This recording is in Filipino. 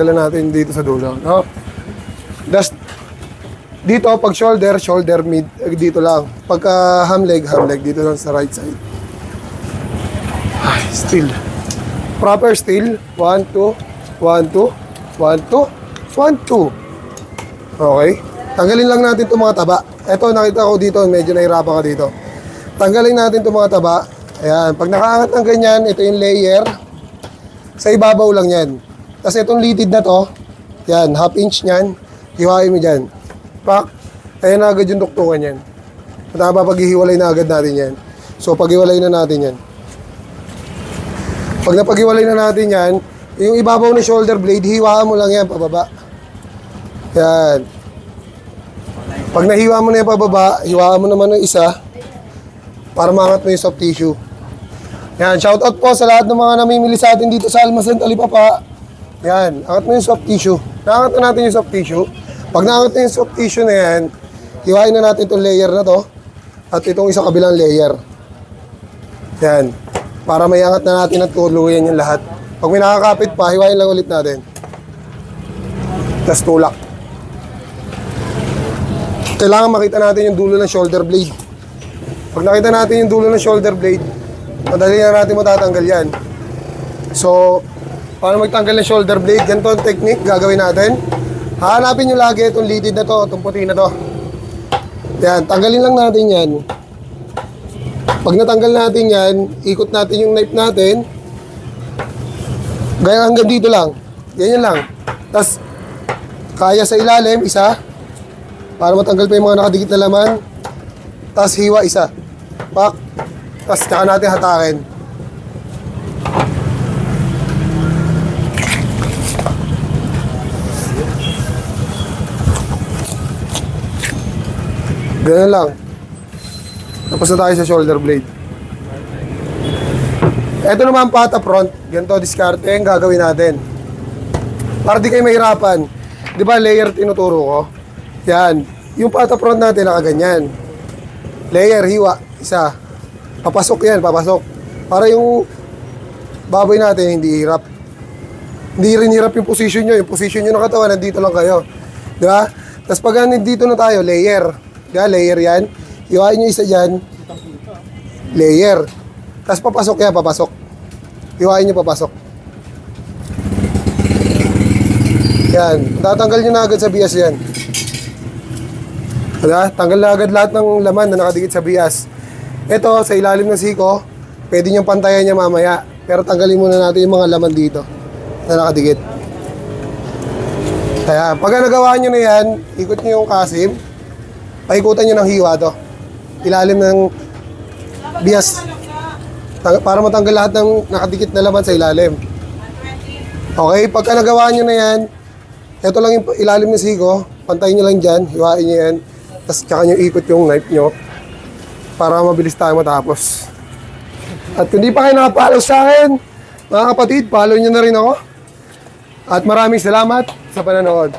Kailan natin dito sa dulo, no? Das, dito, pag shoulder, mid, dito lang. Pagka ham leg, dito lang sa right side. Ay, still. Proper still. 1, 2, 1, 2, 1, 2, 1, 2. Okay? Tanggalin lang natin itong mga taba. Ito, nakita ko dito, medyo nahirapan ka dito. Tanggalin natin itong mga taba. Ayan, pag nakaangat ng ganyan, ito yung layer. Sa ibabaw lang yan. Tapos itong litid na to, yan, half inch nyan, hiwain mo dyan. Pak, ayan na agad yung tuktungan yan. Mataba paghihiwalay na agad natin yan. So, paghiwalay na natin yan. Pag napaghiwalay na natin yan, yung ibabaw ng shoulder blade, hiwaan mo lang yan, pababa. Yan. Pag nahiwa mo na yung pababa, hiwaan mo naman ng isa para maangat mo yung soft tissue. Yan, shoutout po sa lahat ng mga namimili sa atin dito sa Almacen Talipapa. Yan, angat mo yung soft tissue. Naangat na natin yung soft tissue. Pag naangat na yung soft tissue na yan, hiwain na natin itong layer na to at itong isang kabilang layer. Yan, para may angat na natin at tuluyan yung lahat. Pag may nakakapit pa, hiwain lang ulit natin. Tapos tulak. Kailangan makita natin yung dulo ng shoulder blade. Pag nakita natin yung dulo ng shoulder blade, madali na natin matatanggal yan. So, paano magtanggal ng shoulder blade? Ganito ang technique gagawin natin. Hahanapin nyo lagi itong litid na to, itong puti na to. Yan, tanggalin lang natin yan. Pag natanggal natin yan, ikot natin yung knife natin. Gaya hanggang dito lang. Ganyan lang. Tapos, kaya sa ilalim, isa. Para matanggal pa yung mga nakadikit na laman. Tapos hiwa, isa. Pak. Tapos tsaka natin hatakin. Ganyan lang. Tapos na tayo sa shoulder blade. Ito naman pata front. Ganito diskarte ang gagawin natin. Para di kayo mahirapan. Di ba layer tinuturo ko? Yan. Yung pata front natin nakaganyan. Layer, hiwa. Isa. Papasok yan, papasok. Para yung baboy natin hindi hirap. Hindi rin hirap yung position nyo. Yung position nyo ng katawan, nandito lang kayo. Di ba? Tapos pag nandito na tayo, layer. Di ba? Layer yan. Hiwain nyo isa dyan. Layer. Tapos papasok yan, papasok. Hiwain nyo, papasok. Yan. Tatanggal nyo na agad sa bias yan. Diba? Tanggal na agad lahat ng laman na nakadikit sa bias. Ito, sa ilalim ng siko, pwede niyong pantayan niya mamaya. Pero tanggalin muna natin yung mga laman dito na nakadikit. Kaya, pag nagawa nyo na yan, ikot nyo yung kasim, paikutan nyo ng hiwa to. Ilalim ng bias. Para matanggal lahat ng nakadikit na laman sa ilalim. Okay, pagka nagawa nyo na yan, ito lang yung ilalim ng siko, pantayin nyo lang dyan, hiwain nyo yan. Tapos tsaka nyo ikot yung knife nyo para mabilis tayo matapos. At kung di pa kayo nakapollow sa akin, mga kapatid, follow nyo na rin ako. At maraming salamat sa panonood.